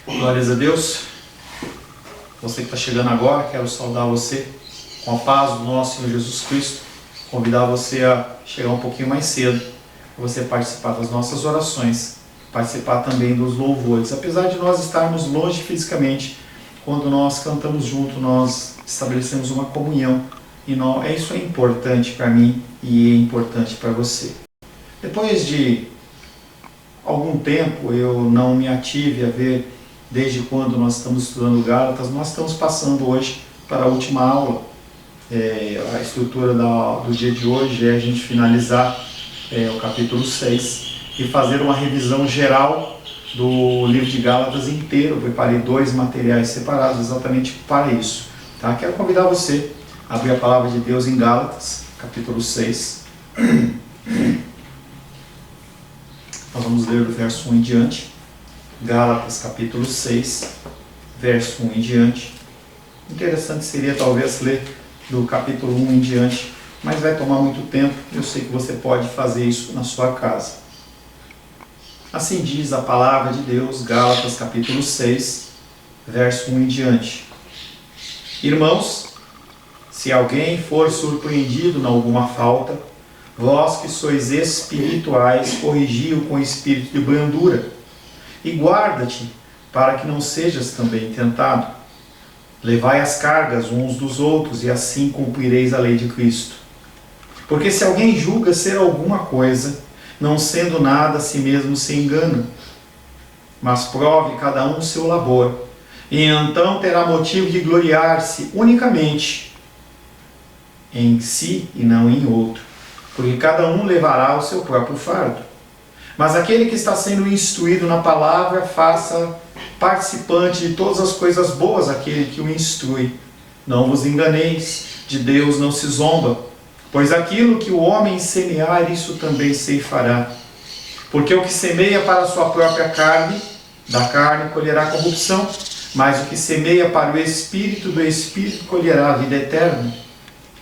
Glórias a Deus. Você que está chegando agora, quero saudar você com a paz do nosso Senhor Jesus Cristo. Convidar você a chegar um pouquinho mais cedo, para você participar das nossas orações, participar também dos louvores. Apesar de nós estarmos longe fisicamente, quando nós cantamos junto, nós estabelecemos uma comunhão. E isso é importante para mim e é importante para você. Depois de algum tempo, eu não me ative a ver desde quando nós estamos estudando Gálatas. Nós estamos passando hoje para a última aula. A estrutura do dia de hoje é a gente finalizar o capítulo 6 e fazer uma revisão geral do livro de Gálatas inteiro. Eu preparei 2 materiais separados exatamente para isso. Tá? Quero convidar você a abrir a palavra de Deus em Gálatas, capítulo 6. Nós vamos ler do verso 1 em diante. Gálatas, capítulo 6, verso 1 em diante. Interessante seria talvez ler do capítulo 1 em diante, mas vai tomar muito tempo. Eu sei que você pode fazer isso na sua casa. Assim diz a palavra de Deus, Gálatas, capítulo 6, verso 1 em diante. Irmãos, se alguém for surpreendido em alguma falta, vós que sois espirituais, corrigi-o com espírito de brandura, e guarda-te, para que não sejas também tentado. Levai as cargas uns dos outros, e assim cumprireis a lei de Cristo. Porque se alguém julga ser alguma coisa, não sendo nada, a si mesmo se engana. Mas prove cada um o seu labor, e então terá motivo de gloriar-se unicamente em si e não em outro. Porque cada um levará o seu próprio fardo. Mas aquele que está sendo instruído na palavra, faça participante de todas as coisas boas aquele que o instrui. Não vos enganeis, de Deus não se zomba, pois aquilo que o homem semear, isso também ceifará. Porque o que semeia para a sua própria carne, da carne colherá corrupção, mas o que semeia para o Espírito, do Espírito colherá a vida eterna.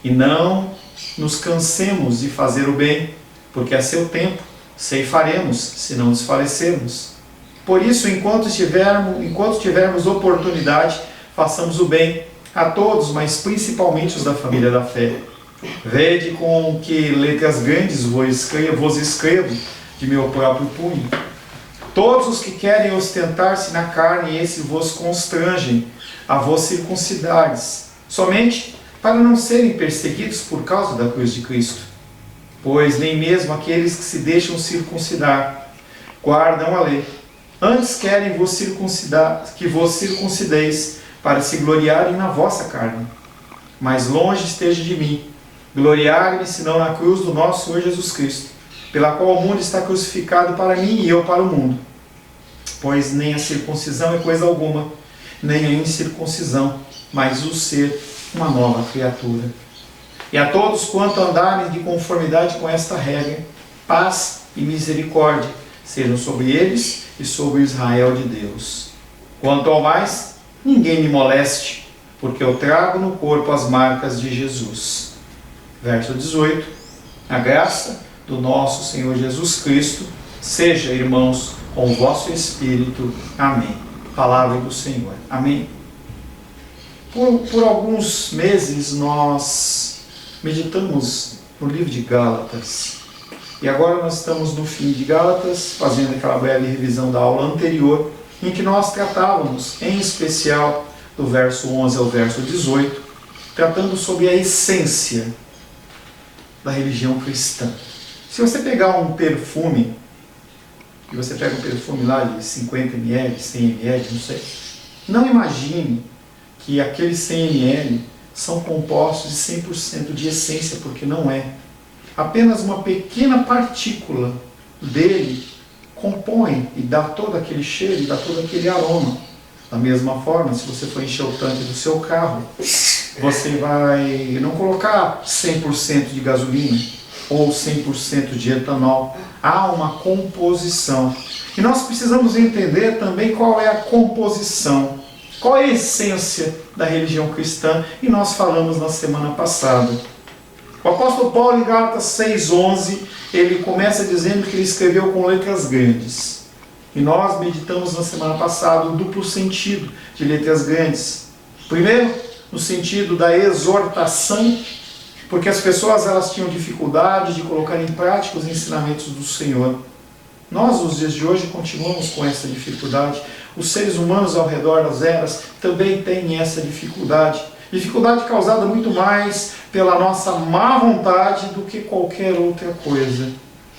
E não nos cansemos de fazer o bem, porque a seu tempo ceifaremos, se não desfalecermos. Por isso, enquanto tivermos oportunidade, façamos o bem a todos, mas principalmente os da família da fé. Vede com que letras grandes vos escrevo de meu próprio punho. Todos os que querem ostentar-se na carne, esses vos constrangem a vos circuncidares, somente para não serem perseguidos por causa da cruz de Cristo. Pois nem mesmo aqueles que se deixam circuncidar guardam a lei. Antes querem vos circuncidar, que vos circuncideis, para se gloriarem na vossa carne. Mas longe esteja de mim gloriar-me, senão na cruz do nosso Senhor Jesus Cristo, pela qual o mundo está crucificado para mim e eu para o mundo. Pois nem a circuncisão é coisa alguma, nem a incircuncisão, mas o ser uma nova criatura. E a todos quanto andarem de conformidade com esta regra, paz e misericórdia sejam sobre eles e sobre Israel de Deus. Quanto ao mais, ninguém me moleste, porque eu trago no corpo as marcas de Jesus. Verso 18. A graça do nosso Senhor Jesus Cristo seja, irmãos, com o vosso espírito. Amém. Palavra do Senhor. Amém. Por alguns meses nós meditamos no livro de Gálatas. E agora nós estamos no fim de Gálatas, fazendo aquela breve revisão da aula anterior, em que nós tratávamos, em especial, do verso 11 ao verso 18, tratando sobre a essência da religião cristã. Se você pegar um perfume, e você pega um perfume lá de 50 ml, 100 ml, não sei, não imagine que aqueles 100 ml são compostos de 100% de essência, porque não é. Apenas uma pequena partícula dele compõe e dá todo aquele cheiro, e dá todo aquele aroma. Da mesma forma, se você for encher o tanque do seu carro, você vai não colocar 100% de gasolina ou 100% de etanol. Há uma composição. E nós precisamos entender também qual é a composição, qual é a essência da religião cristã, e nós falamos na semana passada. O apóstolo Paulo, em Gálatas 6,11, ele começa dizendo que ele escreveu com letras grandes. E nós meditamos na semana passada o duplo sentido de letras grandes. Primeiro, no sentido da exortação, porque as pessoas elas tinham dificuldade de colocar em prática os ensinamentos do Senhor. Nós, nos dias de hoje, continuamos com essa dificuldade. Os seres humanos ao redor das eras também têm essa dificuldade. Dificuldade causada muito mais pela nossa má vontade do que qualquer outra coisa.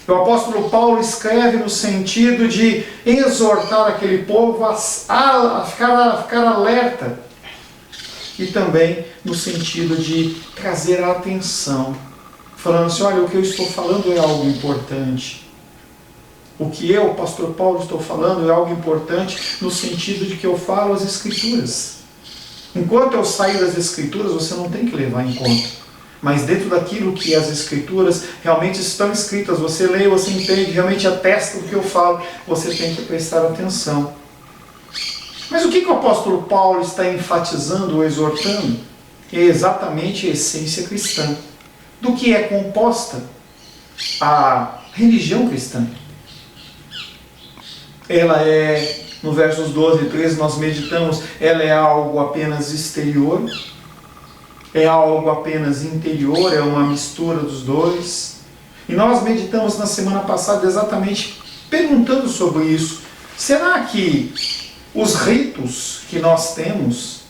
O apóstolo Paulo escreve no sentido de exortar aquele povo a ficar alerta. E também no sentido de trazer a atenção. Falando assim, olha, o que eu estou falando é algo importante. O que eu, pastor Paulo, estou falando é algo importante no sentido de que eu falo as Escrituras. Enquanto eu saio das Escrituras, você não tem que levar em conta. Mas dentro daquilo que as Escrituras realmente estão escritas, você lê, você entende, realmente atesta o que eu falo, você tem que prestar atenção. Mas o que o apóstolo Paulo está enfatizando ou exortando? É exatamente a essência cristã. Do que é composta a religião cristã. Ela é, no versos 12 e 13 nós meditamos, ela é algo apenas exterior, é algo apenas interior, é uma mistura dos dois. E nós meditamos na semana passada exatamente perguntando sobre isso. Será que os ritos que nós temos,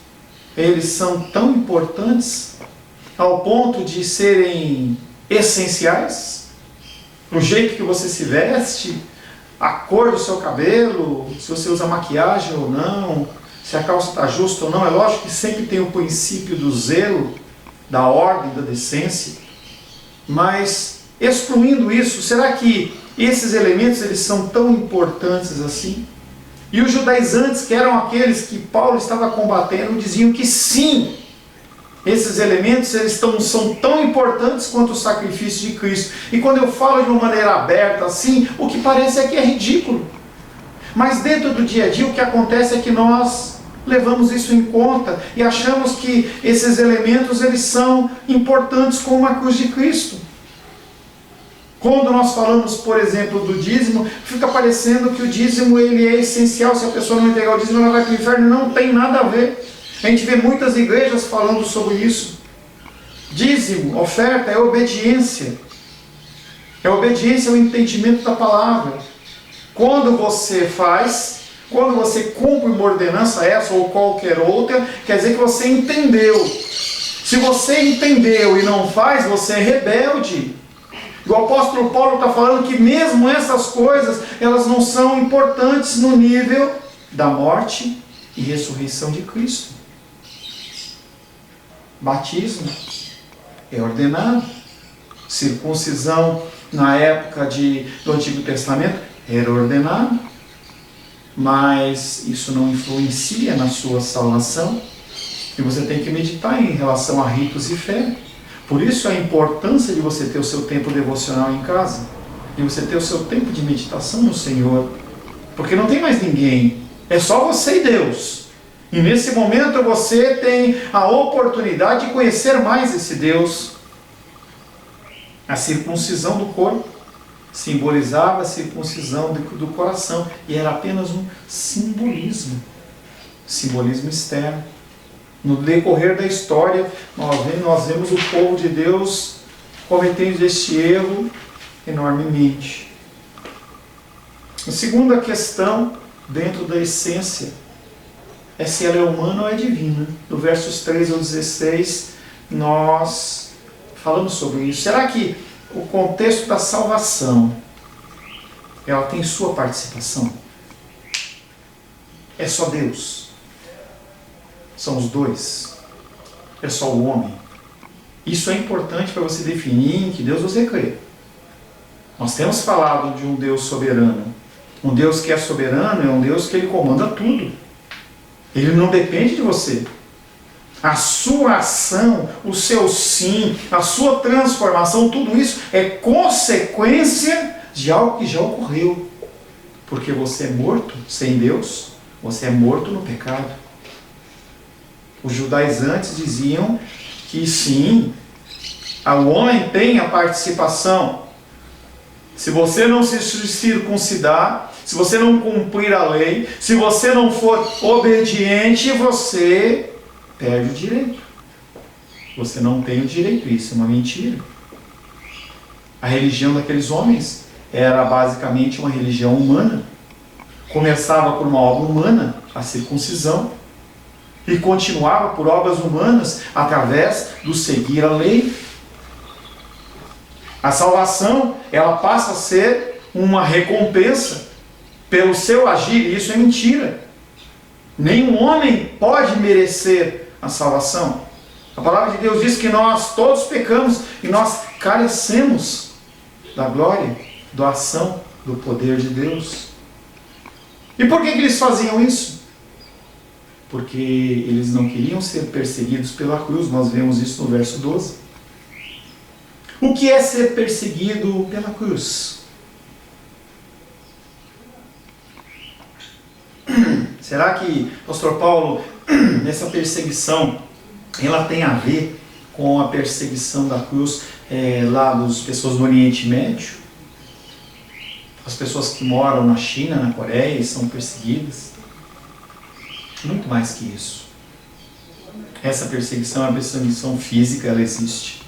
eles são tão importantes ao ponto de serem essenciais? O jeito que você se veste, a cor do seu cabelo, se você usa maquiagem ou não, se a calça está justa ou não. É lógico que sempre tem o princípio do zelo, da ordem, da decência. Mas, excluindo isso, será que esses elementos eles são tão importantes assim? E os judaizantes, que eram aqueles que Paulo estava combatendo, diziam que sim, esses elementos eles são tão importantes quanto o sacrifício de Cristo. E quando eu falo de uma maneira aberta assim, o que parece é que é ridículo. Mas dentro do dia a dia o que acontece é que nós levamos isso em conta e achamos que esses elementos eles são importantes como a cruz de Cristo. Quando nós falamos, por exemplo, do dízimo, fica parecendo que o dízimo ele é essencial. Se a pessoa não entregar o dízimo, ela vai para o inferno. Não tem nada a ver. A gente vê muitas igrejas falando sobre isso. Dízimo, oferta, é obediência. É obediência ao entendimento da palavra. Quando você faz, quando você cumpre uma ordenança, essa ou qualquer outra, quer dizer que você entendeu. Se você entendeu e não faz, você é rebelde. O apóstolo Paulo está falando que mesmo essas coisas, elas não são importantes no nível da morte e ressurreição de Cristo. Batismo é ordenado. Circuncisão na época do Antigo Testamento era ordenado. Mas isso não influencia na sua salvação. E você tem que meditar em relação a ritos e fé. Por isso a importância de você ter o seu tempo devocional em casa, de você ter o seu tempo de meditação no Senhor, porque não tem mais ninguém, é só você e Deus. E nesse momento você tem a oportunidade de conhecer mais esse Deus. A circuncisão do corpo simbolizava a circuncisão do coração, e era apenas um simbolismo externo. No decorrer da história, nós vemos o povo de Deus cometendo este erro enormemente. A segunda questão, dentro da essência, é se ela é humana ou é divina. No versos 3 ao 16, nós falamos sobre isso. Será que o contexto da salvação, ela tem sua participação? É só Deus? São os dois? É só o homem? Isso é importante para você definir em que Deus você crê. Nós temos falado de um Deus soberano. Um Deus que é soberano é um Deus que ele comanda tudo. Ele não depende de você. A sua ação, o seu sim, a sua transformação, tudo isso é consequência de algo que já ocorreu. Porque você é morto sem Deus, você é morto no pecado. Os judaizantes diziam que sim, o homem tem a participação Se você não se circuncidar, se você não cumprir a lei, se você não for obediente, você perde o direito. Você não tem o direito, isso é uma mentira. A religião daqueles homens era basicamente uma religião humana. Começava por uma obra humana, a circuncisão, e continuava por obras humanas através do seguir a lei. A salvação, ela passa a ser uma recompensa pelo seu agir, e isso é mentira. Nenhum homem pode merecer a salvação. A palavra de Deus diz que nós todos pecamos e nós carecemos da glória, da ação, do poder de Deus. E por que eles faziam isso? Porque eles não queriam ser perseguidos pela cruz. Nós vemos isso no verso 12. O que é ser perseguido pela cruz? Será que, pastor Paulo, nessa perseguição, ela tem a ver com a perseguição da cruz lá das pessoas do Oriente Médio? As pessoas que moram na China, na Coreia, são perseguidas? Muito mais que isso. Essa perseguição é uma perseguição física, ela existe.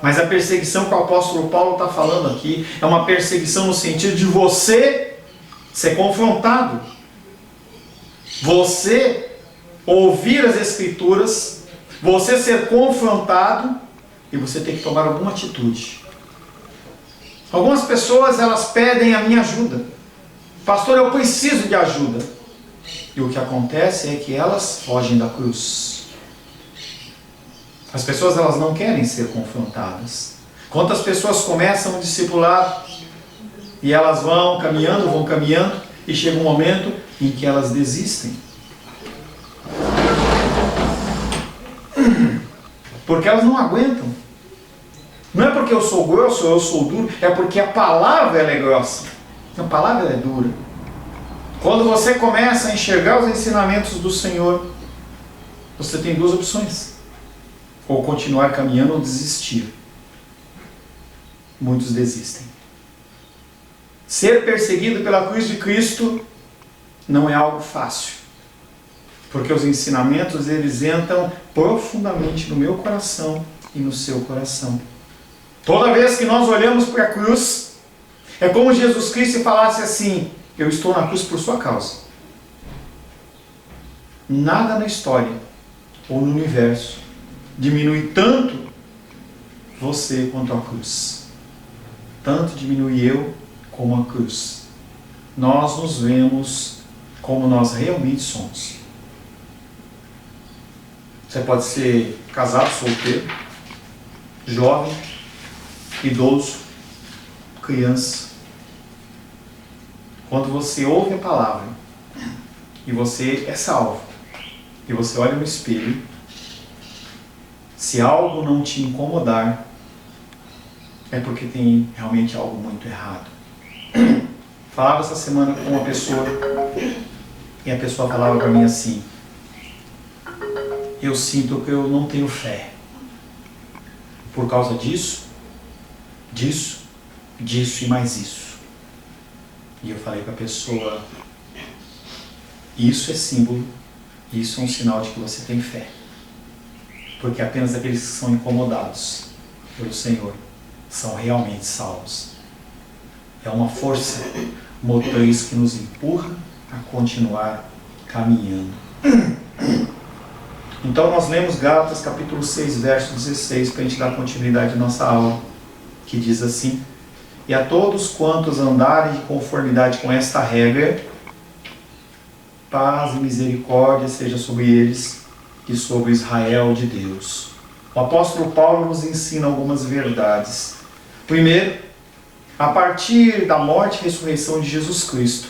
Mas a perseguição que o apóstolo Paulo está falando aqui é uma perseguição no sentido de você ser confrontado. Você ouvir as Escrituras, você ser confrontado e você ter que tomar alguma atitude. Algumas pessoas, elas pedem a minha ajuda. Pastor, eu preciso de ajuda. E o que acontece é que elas fogem da cruz. As pessoas, elas não querem ser confrontadas. Quantas pessoas começam o discipulado e elas vão caminhando, e chega um momento em que elas desistem. Porque elas não aguentam. Não é porque eu sou grosso ou eu sou duro, é porque a palavra ela é grossa. A palavra ela é dura. Quando você começa a enxergar os ensinamentos do Senhor, você tem duas opções. Ou continuar caminhando ou desistir. Muitos desistem. Ser perseguido pela cruz de Cristo não é algo fácil. Porque os ensinamentos, eles entram profundamente no meu coração e no seu coração. Toda vez que nós olhamos para a cruz, é como Jesus Cristo falasse assim: eu estou na cruz por sua causa. Nada na história ou no universo diminui tanto você quanto a cruz. Tanto diminui eu como a cruz. Nós nos vemos como nós realmente somos. Você pode ser casado, solteiro, jovem, idoso, criança. Quando você ouve a palavra e você é salvo, e você olha no espelho, se algo não te incomodar, é porque tem realmente algo muito errado. Falava essa semana com uma pessoa, e a pessoa falava para mim assim: eu sinto que eu não tenho fé. Por causa disso, disso e mais isso. E eu falei para a pessoa: isso é símbolo, isso é um sinal de que você tem fé. Porque apenas aqueles que são incomodados pelo Senhor são realmente salvos. É uma força motriz que nos empurra a continuar caminhando. Então nós lemos Gálatas capítulo 6, verso 16, para a gente dar continuidade à nossa aula, que diz assim: e a todos quantos andarem de conformidade com esta regra, paz e misericórdia seja sobre eles e sobre Israel de Deus. O apóstolo Paulo nos ensina algumas verdades. Primeiro, a partir da morte e ressurreição de Jesus Cristo,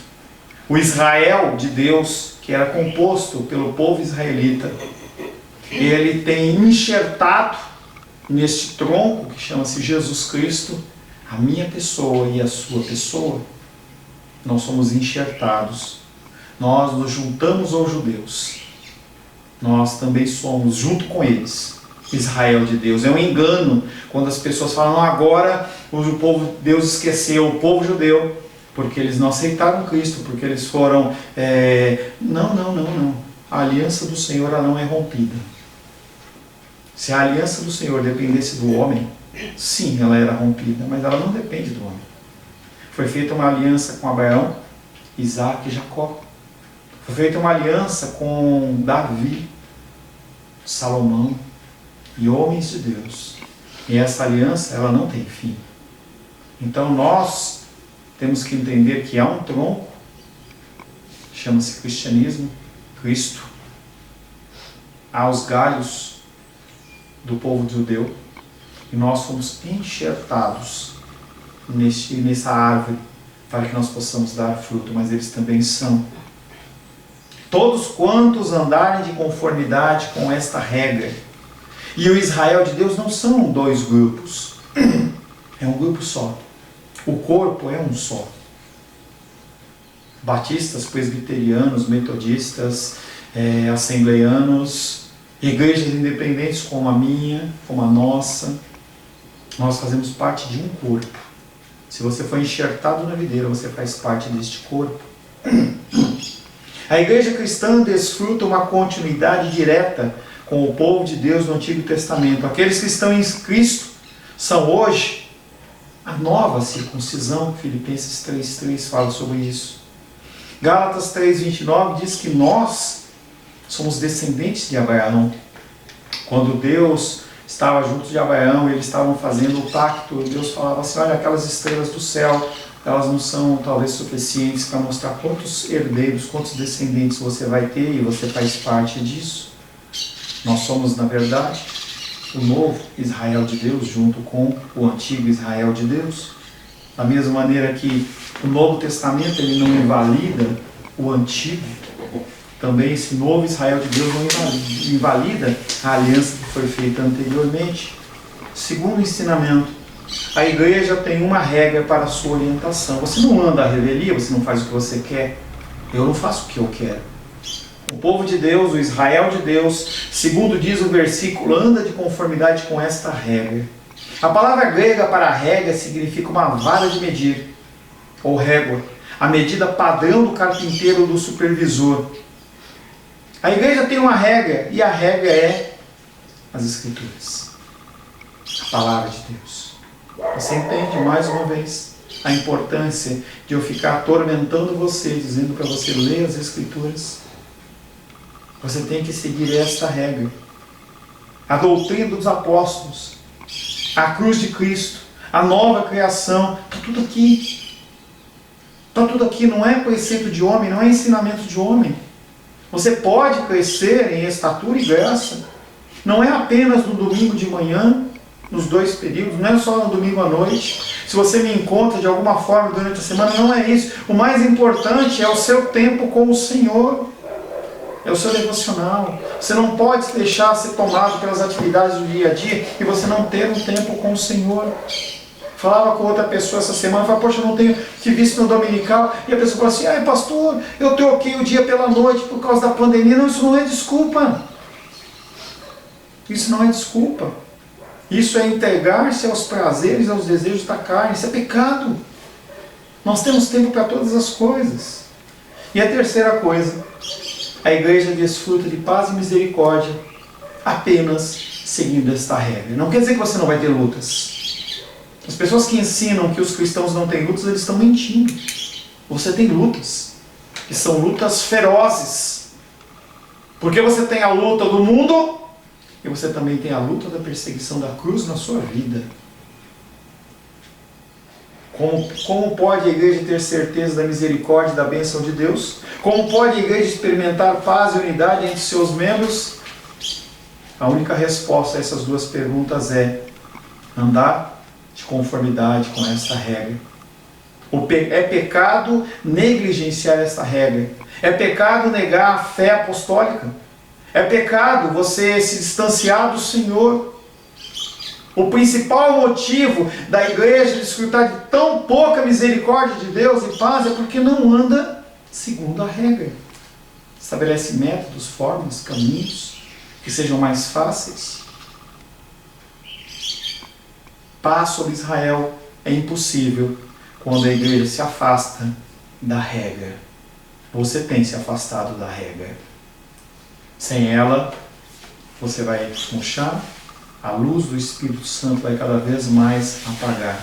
o Israel de Deus, que era composto pelo povo israelita, ele tem enxertado neste tronco, que chama-se Jesus Cristo, a minha pessoa e a sua pessoa. Nós somos enxertados. Nós nos juntamos aos judeus. Nós também somos, junto com eles, Israel de Deus. É um engano quando as pessoas falam, não, agora o povo, Deus esqueceu o povo judeu, porque eles não aceitaram Cristo, porque eles foram... Não. A aliança do Senhor ela não é rompida. Se a aliança do Senhor dependesse do homem, sim, ela era rompida, mas ela não depende do homem. Foi feita uma aliança com Abraão, Isaac e Jacó. Foi feita uma aliança com Davi, Salomão e homens de Deus. E essa aliança, ela não tem fim. Então nós temos que entender que há um tronco, chama-se cristianismo, Cristo. Há os galhos do povo judeu e nós fomos enxertados nessa árvore para que nós possamos dar fruto, mas eles também são. Todos quantos andarem de conformidade com esta regra. E o Israel de Deus não são dois grupos, é um grupo só. O corpo é um só. Batistas, presbiterianos, metodistas, assembleianos, igrejas independentes como a minha, como a nossa, nós fazemos parte de um corpo. Se você for enxertado na videira, você faz parte deste corpo. A igreja cristã desfruta uma continuidade direta com o povo de Deus no Antigo Testamento. Aqueles que estão em Cristo são hoje a nova circuncisão. Filipenses 3:3 fala sobre isso. Gálatas 3:29 diz que nós somos descendentes de Abraão. Quando Deus estava junto de Abraão, eles estavam fazendo o pacto, Deus falava assim, olha, aquelas estrelas do céu, elas não são talvez suficientes para mostrar quantos herdeiros, quantos descendentes você vai ter, e você faz parte disso. Nós somos, na verdade, o novo Israel de Deus junto com o antigo Israel de Deus. Da mesma maneira que o Novo Testamento ele não invalida o antigo, também esse novo Israel de Deus não invalida a aliança que foi feita anteriormente. Segundo ensinamento, a igreja tem uma regra para a sua orientação. Você não anda à revelia, você não faz o que você quer. Eu não faço o que eu quero. O povo de Deus, o Israel de Deus, segundo diz o versículo, anda de conformidade com esta regra. A palavra grega para regra significa uma vara de medir, ou régua, a medida padrão do carpinteiro ou do supervisor. A igreja tem uma regra, e a regra é as Escrituras, a palavra de Deus. Você entende, mais uma vez, a importância de eu ficar atormentando você, dizendo para você ler as Escrituras? Você tem que seguir esta regra. A doutrina dos apóstolos, a cruz de Cristo, a nova criação, está tudo aqui. Está tudo aqui, não é preceito de homem, não é ensinamento de homem. Você pode crescer em estatura e graça. Não é apenas no domingo de manhã, nos dois períodos, não é só no domingo à noite. Se você me encontra de alguma forma durante a semana, não é isso. O mais importante é o seu tempo com o Senhor. É o seu devocional. Você não pode se deixar ser tomado pelas atividades do dia a dia e você não ter um tempo com o Senhor. Falava com outra pessoa essa semana, falava, poxa, eu não tenho que visto no dominical. E a pessoa falou assim, ai pastor, eu troquei o dia pela noite por causa da pandemia. Não, isso não é desculpa. Isso não é desculpa. Isso é entregar-se aos prazeres, aos desejos da carne. Isso é pecado. Nós temos tempo para todas as coisas. E a terceira coisa, a igreja desfruta de paz e misericórdia apenas seguindo esta regra. Não quer dizer que você não vai ter lutas. As pessoas que ensinam que os cristãos não têm lutas, eles estão mentindo. Você tem lutas, que são lutas ferozes. Porque você tem a luta do mundo e você também tem a luta da perseguição da cruz na sua vida. Como pode a igreja ter certeza da misericórdia e da bênção de Deus? Como pode a igreja experimentar paz e unidade entre seus membros? A única resposta a essas duas perguntas é andar de conformidade com esta regra. É pecado negligenciar esta regra. É pecado negar a fé apostólica. É pecado você se distanciar do Senhor. O principal motivo da igreja desfrutar de tão pouca misericórdia de Deus e paz é porque não anda segundo a regra. Estabelece métodos, formas, caminhos que sejam mais fáceis. Paz sobre Israel é impossível quando a igreja se afasta da regra. Você tem se afastado da regra. Sem ela, você vai murchar, a luz do Espírito Santo vai cada vez mais apagar.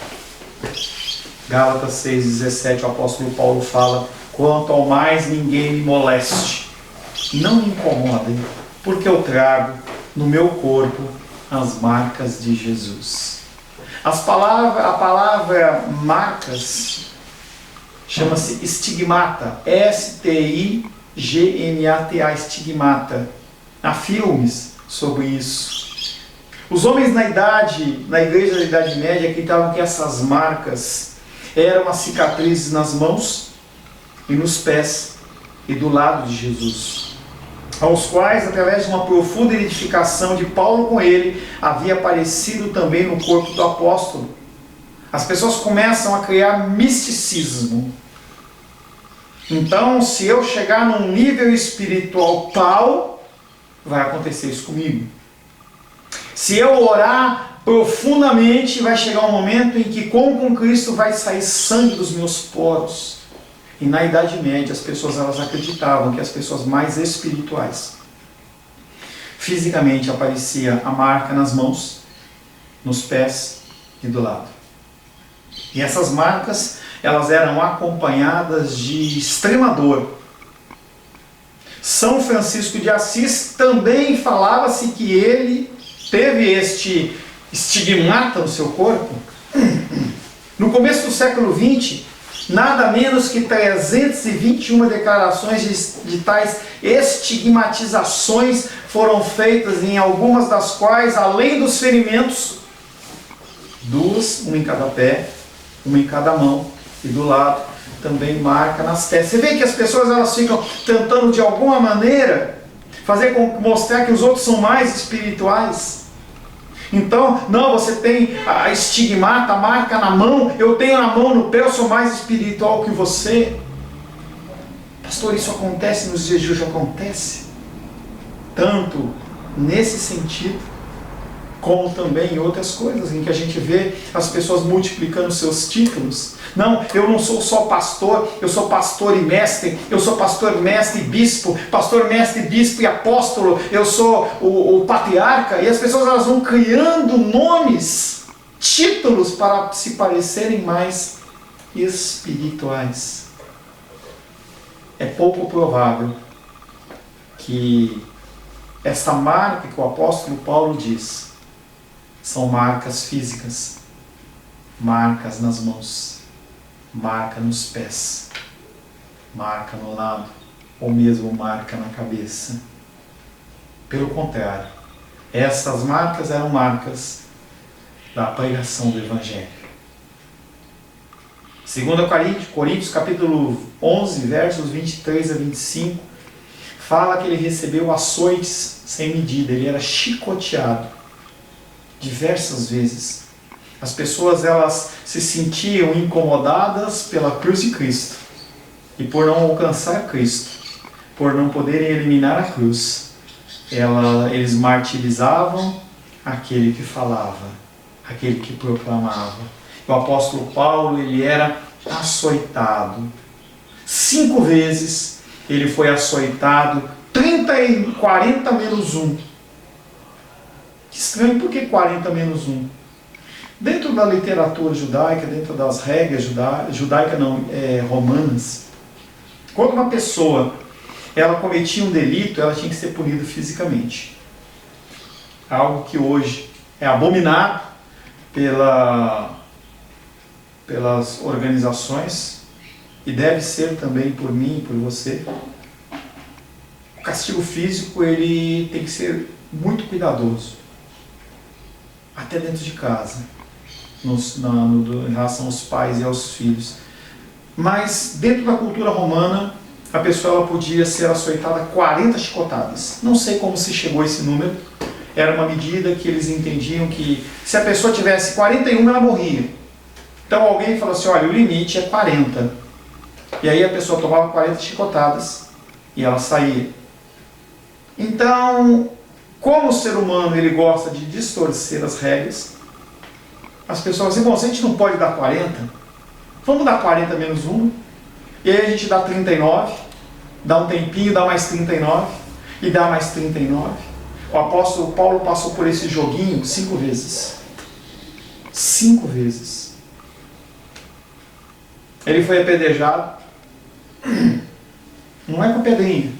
Gálatas 6,17, o apóstolo Paulo fala: quanto ao mais ninguém me moleste, não me incomodem, porque eu trago no meu corpo as marcas de Jesus. A palavra marcas chama-se estigmata, S-T-I-G-M-A-T-A, estigmata. Há filmes sobre isso. Os homens na igreja da Idade Média acreditavam que essas marcas eram as cicatrizes nas mãos e nos pés e do lado de Jesus, aos quais, através de uma profunda identificação de Paulo com ele, havia aparecido também no corpo do apóstolo. As pessoas começam a criar misticismo. Então, se eu chegar num nível espiritual tal, vai acontecer isso comigo. Se eu orar profundamente, vai chegar um momento em que, como com Cristo, vai sair sangue dos meus poros. E na Idade Média, as pessoas elas acreditavam que as pessoas mais espirituais, fisicamente aparecia a marca nas mãos, nos pés e do lado. E essas marcas, elas eram acompanhadas de extrema dor. São Francisco de Assis também falava-se que ele teve este estigmata no seu corpo. No começo do século XX, nada menos que 321 declarações de tais estigmatizações foram feitas, em algumas das quais, além dos ferimentos, duas, uma em cada pé, uma em cada mão, e do lado também marca nas testas. Você vê que as pessoas elas ficam tentando de alguma maneira mostrar que os outros são mais espirituais. Então, não, você tem a estigmata, a marca na mão, eu tenho na mão, no pé, eu sou mais espiritual que você. Pastor, isso acontece nos dias de hoje? Acontece. Tanto nesse sentido, como também em outras coisas, em que a gente vê as pessoas multiplicando seus títulos. Não, eu não sou só pastor, eu sou pastor e mestre, eu sou pastor, mestre e bispo, pastor, mestre, bispo e apóstolo, eu sou o patriarca, e as pessoas elas vão criando nomes, títulos para se parecerem mais espirituais. É pouco provável que essa marca que o apóstolo Paulo diz são marcas físicas, marcas nas mãos, marca nos pés, marca no lado, ou mesmo marca na cabeça. Pelo contrário, essas marcas eram marcas da pregação do Evangelho. 2 Coríntios capítulo 11, versos 23 a 25, fala que ele recebeu açoites sem medida, ele era chicoteado diversas vezes. As pessoas elas se sentiam incomodadas pela cruz de Cristo, e por não alcançar Cristo, por não poderem eliminar a cruz, eles martirizavam aquele que falava, aquele que proclamava. O apóstolo Paulo, ele era açoitado. 5 vezes ele foi açoitado, 40 menos 1. Que estranho, por que 40 menos 1? Dentro da literatura judaica, dentro das regras romanas, quando uma pessoa ela cometia um delito, ela tinha que ser punida fisicamente. Algo que hoje é abominado pelas organizações e deve ser também por mim e por você. O castigo físico ele tem que ser muito cuidadoso, até dentro de casa, em relação aos pais e aos filhos. Mas dentro da cultura romana, a pessoa ela podia ser açoitada 40 chicotadas. Não sei como se chegou a esse número. Era uma medida que eles entendiam que se a pessoa tivesse 41, ela morria. Então alguém falou assim, olha, o limite é 40. E aí a pessoa tomava 40 chicotadas e ela saía. Então, como o ser humano ele gosta de distorcer as regras, as pessoas dizem, bom, se a gente não pode dar 40, vamos dar 40 menos 1, e aí a gente dá 39, dá um tempinho, dá mais 39, e dá mais 39. O apóstolo Paulo passou por esse joguinho 5 vezes. 5 vezes. Ele foi apedrejado. Não é com pedrinha.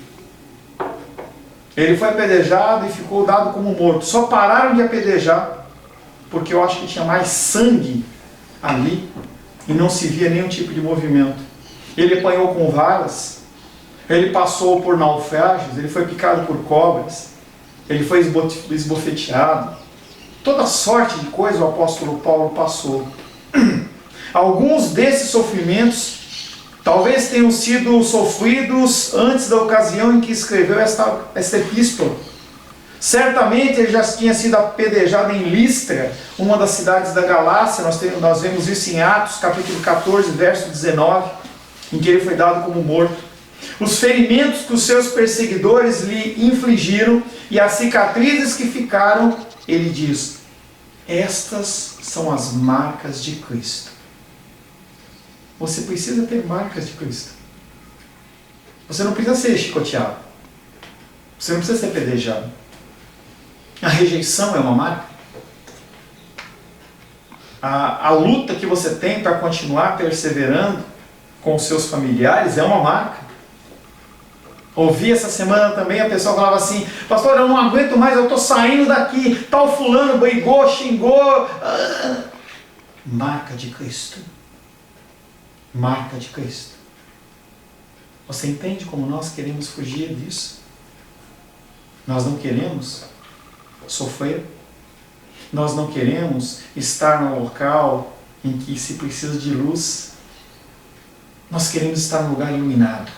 Ele foi apedrejado e ficou dado como morto. Só pararam de apedrejar porque eu acho que tinha mais sangue ali e não se via nenhum tipo de movimento. Ele apanhou com varas, ele passou por naufrágios, ele foi picado por cobras, ele foi esbofeteado. Toda sorte de coisa o apóstolo Paulo passou. Alguns desses sofrimentos talvez tenham sido sofridos antes da ocasião em que escreveu esta epístola. Certamente ele já tinha sido apedrejado em Listra, uma das cidades da Galácia. Nós vemos isso em Atos, capítulo 14, verso 19, em que ele foi dado como morto. Os ferimentos que os seus perseguidores lhe infligiram e as cicatrizes que ficaram, ele diz, estas são as marcas de Cristo. Você precisa ter marcas de Cristo. Você não precisa ser chicoteado. Você não precisa ser apedrejado. A rejeição é uma marca. A luta que você tem para continuar perseverando com os seus familiares é uma marca. Ouvi essa semana também, a pessoa falava assim, pastor, eu não aguento mais, eu estou saindo daqui, tal fulano brigou, xingou. Marca de Cristo. Marca de Cristo. Você entende como nós queremos fugir disso? Nós não queremos sofrer. Nós não queremos estar num local em que se precisa de luz. Nós queremos estar num lugar iluminado,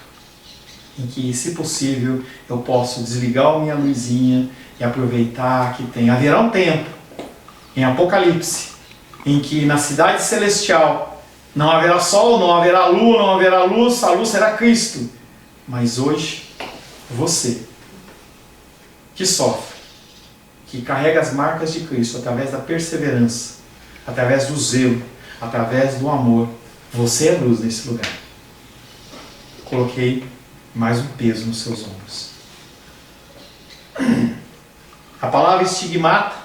em que, se possível, eu posso desligar a minha luzinha e aproveitar que haverá um tempo, em Apocalipse, em que na cidade celestial não haverá sol, não haverá lua, não haverá luz, a luz será Cristo. Mas hoje, você, que sofre, que carrega as marcas de Cristo através da perseverança, através do zelo, através do amor, você é luz nesse lugar. Coloquei mais um peso nos seus ombros. A palavra estigmata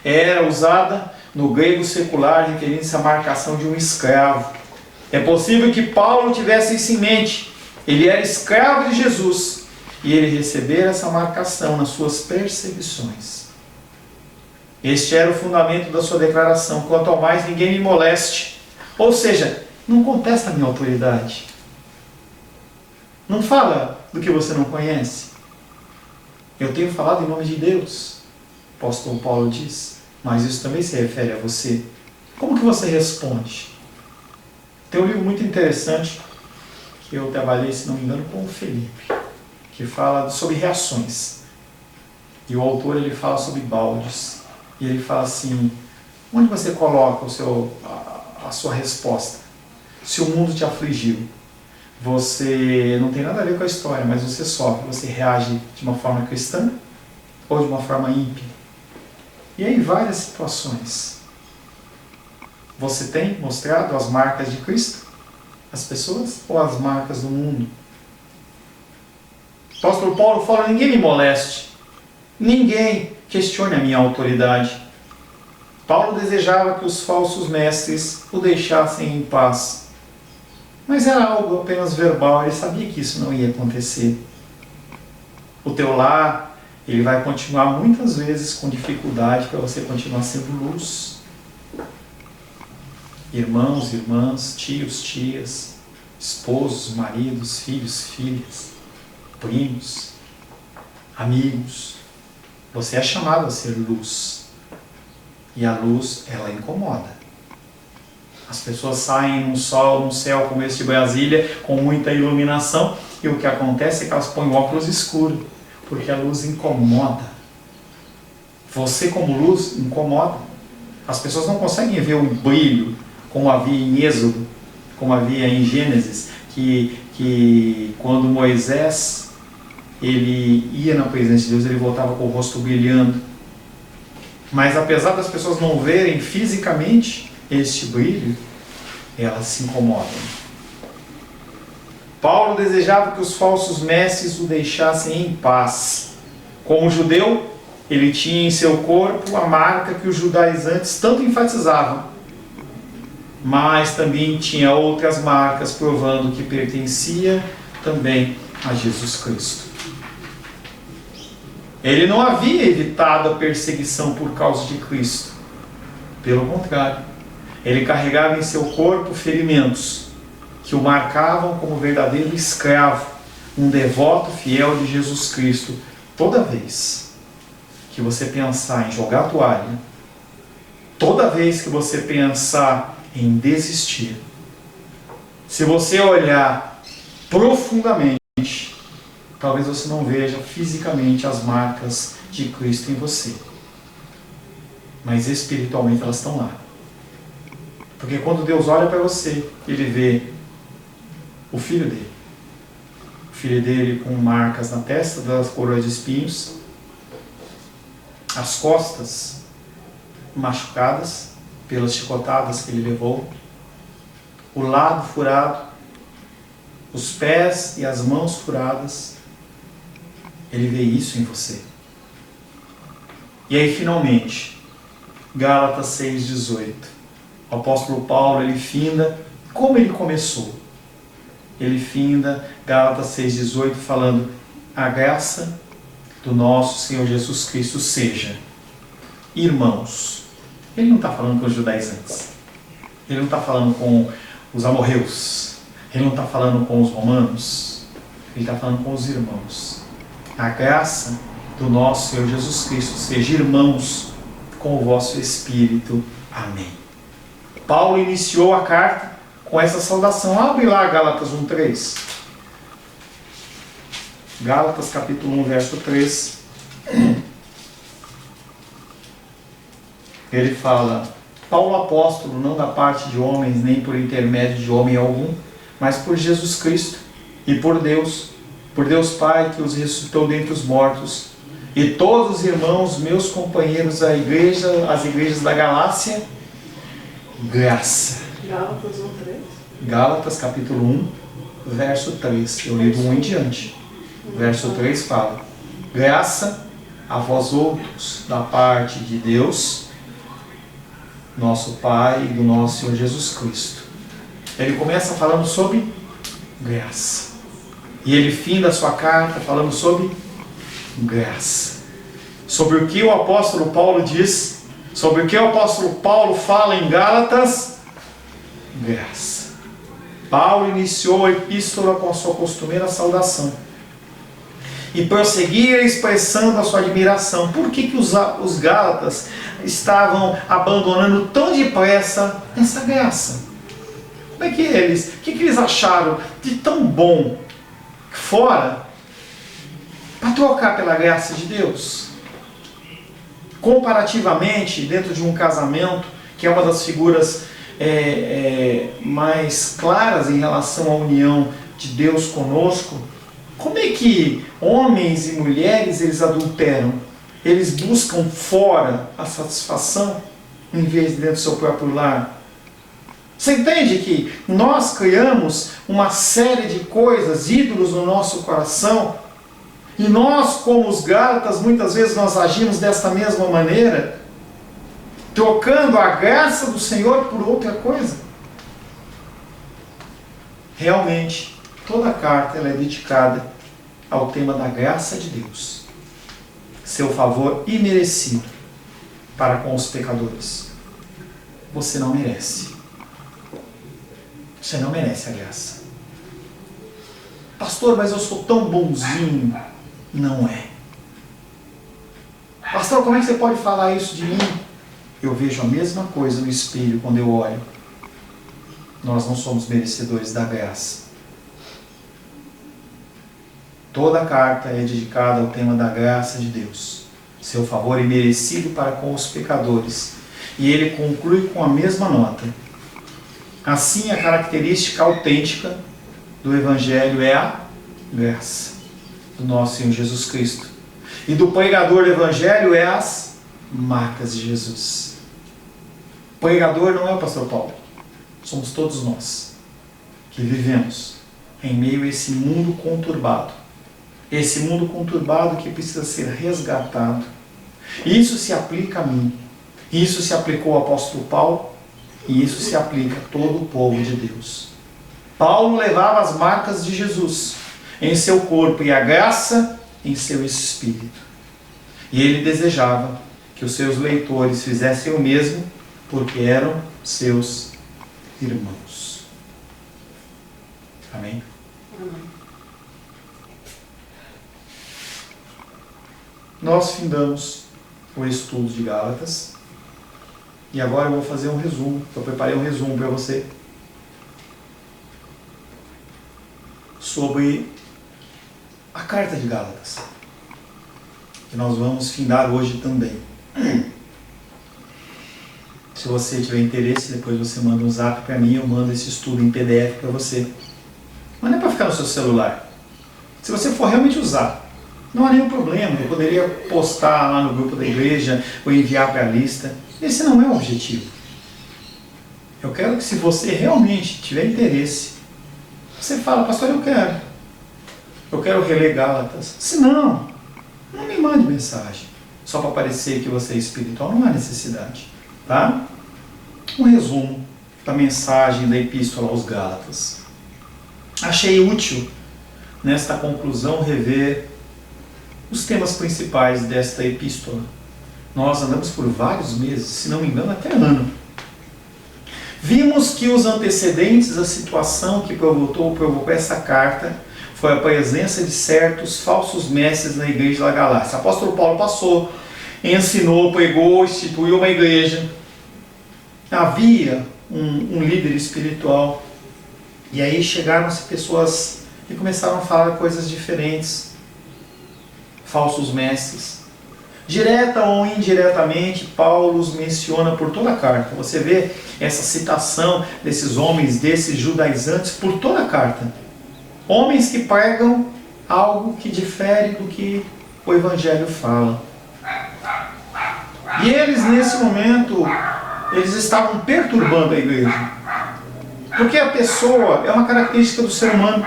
era usada no grego secular, referindo-se à marcação de um escravo. É possível que Paulo tivesse isso em mente. Ele era escravo de Jesus e ele recebera essa marcação nas suas perseguições. Este era o fundamento da sua declaração: quanto ao mais, ninguém me moleste. Ou seja, não contesta a minha autoridade. Não fala do que você não conhece. Eu tenho falado em nome de Deus, o apóstolo Paulo diz, mas isso também se refere a você. Como que você responde? Tem um livro muito interessante que eu trabalhei, se não me engano, com o Felipe, que fala sobre reações. E o autor ele fala sobre baldes. E ele fala assim, onde você coloca a sua resposta? Se o mundo te afligiu, você não tem nada a ver com a história, mas você sofre, você reage de uma forma cristã ou de uma forma ímpia? E aí várias situações. Você tem mostrado as marcas de Cristo? As pessoas ou as marcas do mundo? O apóstolo Paulo fala, ninguém me moleste. Ninguém questione a minha autoridade. Paulo desejava que os falsos mestres o deixassem em paz. Mas era algo apenas verbal, ele sabia que isso não ia acontecer. O teu lar, ele vai continuar muitas vezes com dificuldade para você continuar sendo luz. Irmãos, irmãs, tios, tias, esposos, maridos, filhos, filhas, primos, amigos. Você é chamado a ser luz. E a luz, ela incomoda. As pessoas saem num sol, num céu como esse de Brasília, com muita iluminação, e o que acontece é que elas põem o óculos escuro, porque a luz incomoda. Você como luz incomoda. As pessoas não conseguem ver o brilho, como havia em Êxodo, como havia em Gênesis, que quando Moisés ele ia na presença de Deus, ele voltava com o rosto brilhando. Mas apesar das pessoas não verem fisicamente, este brilho, elas se incomodam. Paulo desejava que os falsos mestres o deixassem em paz. Como judeu, ele tinha em seu corpo a marca que os judaizantes tanto enfatizavam, mas também tinha outras marcas provando que pertencia também a Jesus Cristo. Ele não havia evitado a perseguição por causa de Cristo. Pelo contrário, ele carregava em seu corpo ferimentos que o marcavam como verdadeiro escravo, um devoto fiel de Jesus Cristo. Toda vez que você pensar em jogar a toalha, toda vez que você pensar em desistir, se você olhar profundamente, talvez você não veja fisicamente as marcas de Cristo em você, mas espiritualmente elas estão lá. Porque quando Deus olha para você, Ele vê o Filho dele. O Filho dele com marcas na testa das coroas de espinhos, as costas machucadas pelas chicotadas que ele levou, o lado furado, os pés e as mãos furadas. Ele vê isso em você. E aí finalmente, Gálatas 6,18. O apóstolo Paulo, ele finda como ele começou. Ele finda Gálatas 6,18 falando: a graça do nosso Senhor Jesus Cristo seja, irmãos. Ele não está falando com os judaizantes. Ele não está falando com os amorreus. Ele não está falando com os romanos. Ele está falando com os irmãos. A graça do nosso Senhor Jesus Cristo seja, irmãos, com o vosso espírito. Amém. Paulo iniciou a carta com essa saudação. Abre lá Gálatas 1:3. Gálatas capítulo 1, verso 3. Ele fala: Paulo apóstolo, não da parte de homens, nem por intermédio de homem algum, mas por Jesus Cristo e por Deus Pai, que os ressuscitou dentre os mortos, e todos os irmãos, meus companheiros da igreja, as igrejas da Galácia, graça. Gálatas 1:3. Gálatas capítulo 1, verso 3. Eu li do 1 em diante. Verso 3 fala: graça a vós outros, da parte de Deus, nosso Pai, e do nosso Senhor Jesus Cristo. Ele começa falando sobre graça. E ele finda a sua carta falando sobre graça. Sobre o que o apóstolo Paulo diz, sobre o que o apóstolo Paulo fala em Gálatas, graça. Paulo iniciou a epístola com a sua costumeira saudação e prosseguia expressando a sua admiração. Por que os Gálatas estavam abandonando tão depressa essa graça? Como é que o que eles acharam de tão bom fora para trocar pela graça de Deus? Comparativamente, dentro de um casamento, que é uma das figuras mais claras em relação à união de Deus conosco, como é que homens e mulheres eles adulteram? Eles buscam fora a satisfação em vez de dentro do seu próprio lar. Você entende que nós criamos uma série de coisas, ídolos no nosso coração, e nós, como os Gálatas, muitas vezes nós agimos desta mesma maneira, trocando a graça do Senhor por outra coisa? Realmente, toda a carta ela é dedicada ao tema da graça de Deus, seu favor imerecido para com os pecadores. Você não merece. Você não merece a graça. Pastor, mas eu sou tão bonzinho. Não é. Pastor, como é que você pode falar isso de mim? Eu vejo a mesma coisa no espelho quando eu olho. Nós não somos merecedores da graça. Toda a carta é dedicada ao tema da graça de Deus, seu favor imerecido para com os pecadores. E ele conclui com a mesma nota. Assim, a característica autêntica do Evangelho é a graça do nosso Senhor Jesus Cristo. E do pregador do Evangelho é as marcas de Jesus. pregador não é o pastor Paulo. Somos todos nós que vivemos em meio a esse mundo conturbado. Esse mundo conturbado que precisa ser resgatado. Isso se aplica a mim. Isso se aplicou ao apóstolo Paulo. E isso se aplica a todo o povo de Deus. Paulo levava as marcas de Jesus em seu corpo e a graça em seu espírito. E ele desejava que os seus leitores fizessem o mesmo, porque eram seus irmãos. Amém? Amém. Nós findamos o estudo de Gálatas. E agora eu vou fazer um resumo. Eu preparei um resumo para você sobre a carta de Gálatas, que nós vamos findar hoje também. Se você tiver interesse, depois você manda um zap para mim, eu mando esse estudo em PDF para você. Mas não é para ficar no seu celular. Se você for realmente usar, não há nenhum problema. Eu poderia postar lá no grupo da igreja ou enviar para a lista. Esse não é o objetivo. Eu quero que, se você realmente tiver interesse, você fala: pastor, eu quero reler Gálatas. Se não me mande mensagem só para parecer que você é espiritual. Não há necessidade, tá? Um resumo da mensagem da epístola aos Gálatas. Achei útil nesta conclusão rever os temas principais desta epístola. Nós andamos por vários meses, se não me engano até ano. Vimos que os antecedentes à situação que provocou essa carta foi a presença de certos falsos mestres na igreja da Galácia. O apóstolo Paulo passou, ensinou, pregou, instituiu uma igreja. Havia um líder espiritual. E aí chegaram-se pessoas e começaram a falar coisas diferentes. Falsos mestres. Direta ou indiretamente, Paulo os menciona por toda a carta. Você vê essa citação desses homens, desses judaizantes, por toda a carta. Homens que pregam algo que difere do que o Evangelho fala. E eles, nesse momento, eles estavam perturbando a igreja. Porque a pessoa, é uma característica do ser humano.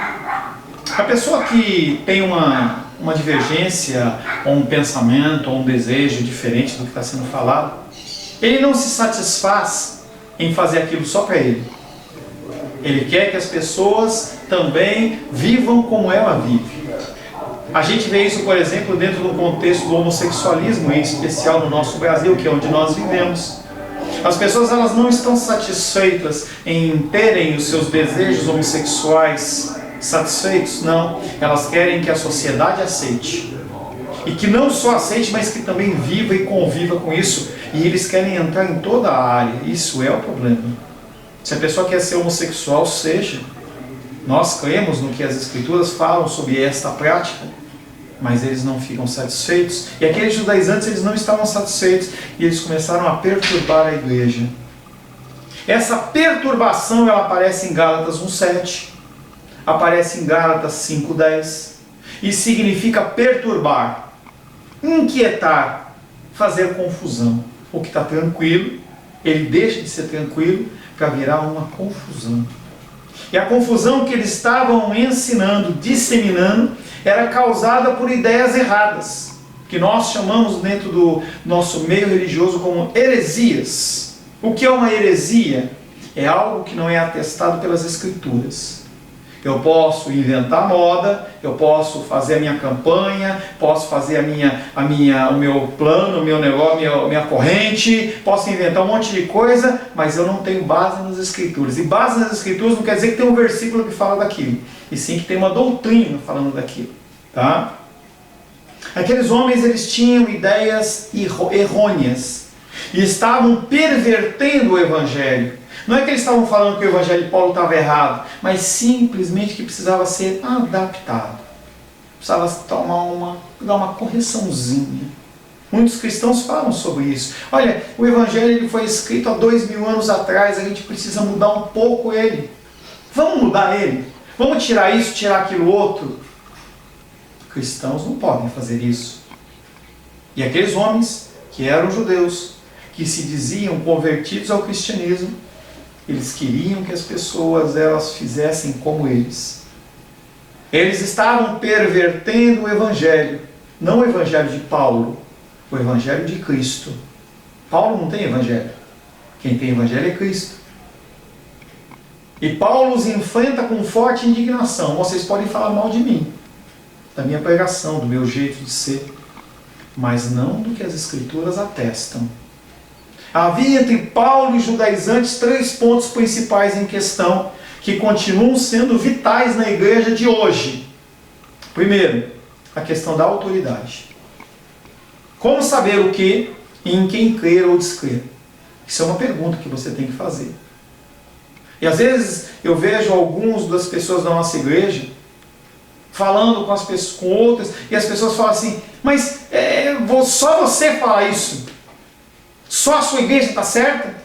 A pessoa que tem uma divergência, ou um pensamento, ou um desejo diferente do que está sendo falado, ele não se satisfaz em fazer aquilo só para ele. Ele quer que as pessoas também vivam como ela vive. A gente vê isso, por exemplo, dentro do contexto do homossexualismo, em especial no nosso Brasil, que é onde nós vivemos. As pessoas, elas não estão satisfeitas em terem os seus desejos homossexuais satisfeitos, não. Elas querem que a sociedade aceite. E que não só aceite, mas que também viva e conviva com isso. E eles querem entrar em toda a área. Isso é o problema. Se a pessoa quer ser homossexual, seja. Nós cremos no que as Escrituras falam sobre esta prática, mas eles não ficam satisfeitos. E aqueles judaizantes, eles não estavam satisfeitos, e eles começaram a perturbar a igreja. Essa perturbação, ela aparece em Gálatas 1:7, aparece em Gálatas 5:10, e significa perturbar, inquietar, fazer confusão. O que está tranquilo, ele deixa de ser tranquilo para virar uma confusão. E a confusão que eles estavam ensinando, disseminando, era causada por ideias erradas, que nós chamamos dentro do nosso meio religioso como heresias. O que é uma heresia? É algo que não é atestado pelas Escrituras. Eu posso inventar moda, eu posso fazer a minha campanha, posso fazer o meu plano, o meu negócio, minha corrente, posso inventar um monte de coisa, mas eu não tenho base nas Escrituras. E base nas Escrituras não quer dizer que tem um versículo que fala daquilo, e sim que tem uma doutrina falando daquilo. Tá? Aqueles homens, eles tinham ideias errôneas e estavam pervertendo o Evangelho. Não é que eles estavam falando que o Evangelho de Paulo estava errado, mas simplesmente que precisava ser adaptado. Precisava dar uma correçãozinha. Muitos cristãos falam sobre isso. Olha, o Evangelho ele foi escrito há 2000 anos atrás, a gente precisa mudar um pouco ele. Vamos mudar ele? Vamos tirar isso, tirar aquilo outro? Cristãos não podem fazer isso. E aqueles homens que eram judeus, que se diziam convertidos ao cristianismo, eles queriam que as pessoas elas fizessem como eles. Eles estavam pervertendo o evangelho, não o evangelho de Paulo, o evangelho de Cristo. Paulo não tem evangelho. Quem tem evangelho é Cristo. E Paulo os enfrenta com forte indignação. Vocês podem falar mal de mim, da minha pregação, do meu jeito de ser, mas não do que as Escrituras atestam. Havia entre Paulo e os judaizantes 3 pontos principais em questão que continuam sendo vitais na igreja de hoje. Primeiro, a questão da autoridade. Como saber o que e em quem crer ou descrer? Isso é uma pergunta que você tem que fazer. E às vezes eu vejo alguns das pessoas da nossa igreja falando com as pessoas, com outras, e as pessoas falam assim, mas só você fala isso? Só a sua igreja está certa?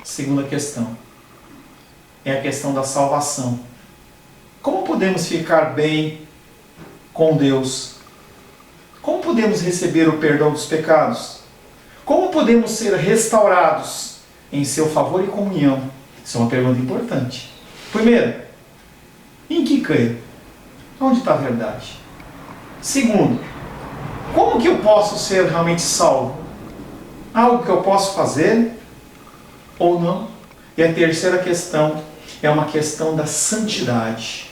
Segunda questão é a questão da salvação. Como podemos ficar bem com Deus? Como podemos receber o perdão dos pecados? Como podemos ser restaurados em seu favor e comunhão? Isso é uma pergunta importante. Primeiro, em que crer? Onde está a verdade? Segundo, como que eu posso ser realmente salvo? Algo que eu posso fazer ou não? E a terceira questão é uma questão da santidade.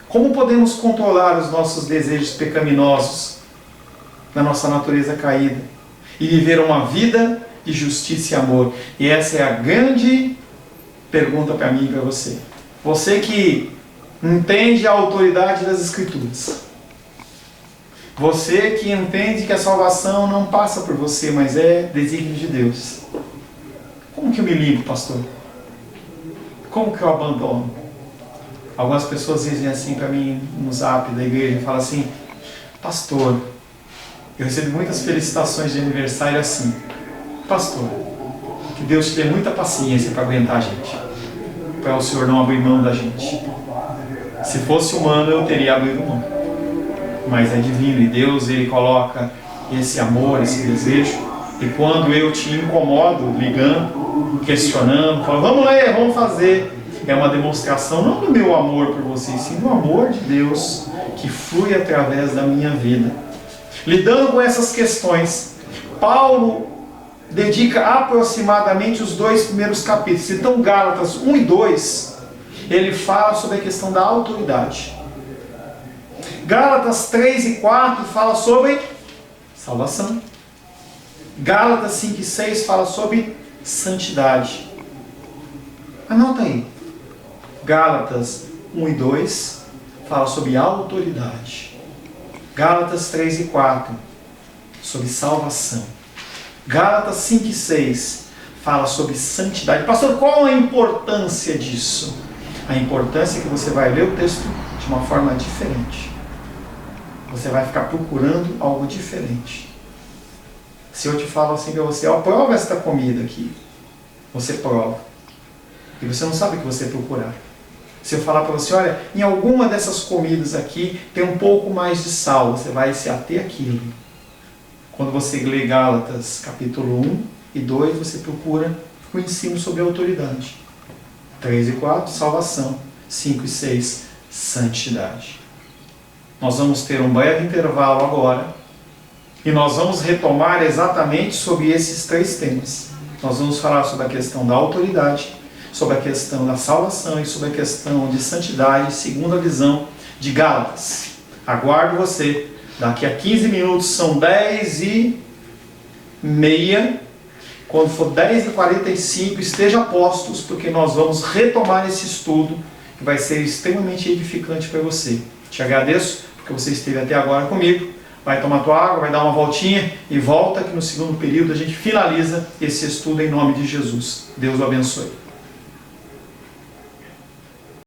Como podemos controlar os nossos desejos pecaminosos da nossa natureza caída e viver uma vida de justiça e amor? E essa é a grande pergunta para mim e para você. Você que entende a autoridade das Escrituras. Você que entende que a salvação não passa por você, mas é desígnio de Deus. Como que eu me limpo, pastor? Como que eu abandono? Algumas pessoas dizem assim para mim no zap da igreja, falam assim, pastor, eu recebo muitas felicitações de aniversário assim, pastor, que Deus te dê muita paciência para aguentar a gente, para o Senhor não abrir mão da gente. Se fosse humano eu teria abrido mão, mas é divino, e Deus ele coloca esse amor, esse desejo, e quando eu te incomodo ligando, questionando, falando, vamos ler, vamos fazer, é uma demonstração não do meu amor por você, sim do amor de Deus que flui através da minha vida. Lidando com essas questões, Paulo dedica aproximadamente os 2 primeiros capítulos. Então Gálatas 1 e 2, ele fala sobre a questão da autoridade. Gálatas 3 e 4 fala sobre salvação. Gálatas 5 e 6 fala sobre santidade. Anota aí. Gálatas 1 e 2 fala sobre autoridade. Gálatas 3 e 4 sobre salvação. Gálatas 5 e 6 fala sobre santidade. Pastor, qual a importância disso? A importância é que você vai ler o texto de uma forma diferente. Você vai ficar procurando algo diferente. Se eu te falo assim para você, ó, prova esta comida aqui. Você prova. E você não sabe o que você procurar. Se eu falar para você, olha, em alguma dessas comidas aqui tem um pouco mais de sal, você vai se ater àquilo. Quando você lê Gálatas capítulo 1 e 2, você procura o ensino sobre a autoridade. 3 e 4, salvação. 5 e 6, santidade. Nós vamos ter um breve intervalo agora e nós vamos retomar exatamente sobre esses 3 temas. Nós vamos falar sobre a questão da autoridade, sobre a questão da salvação e sobre a questão de santidade, segundo a visão de Gálatas. Aguardo você. Daqui a 15 minutos, são 10h30. Quando for 10h45, esteja a postos, porque nós vamos retomar esse estudo, que vai ser extremamente edificante para você. Te agradeço, porque você esteve até agora comigo. Vai tomar tua água, vai dar uma voltinha e volta, que no segundo período a gente finaliza esse estudo em nome de Jesus. Deus o abençoe.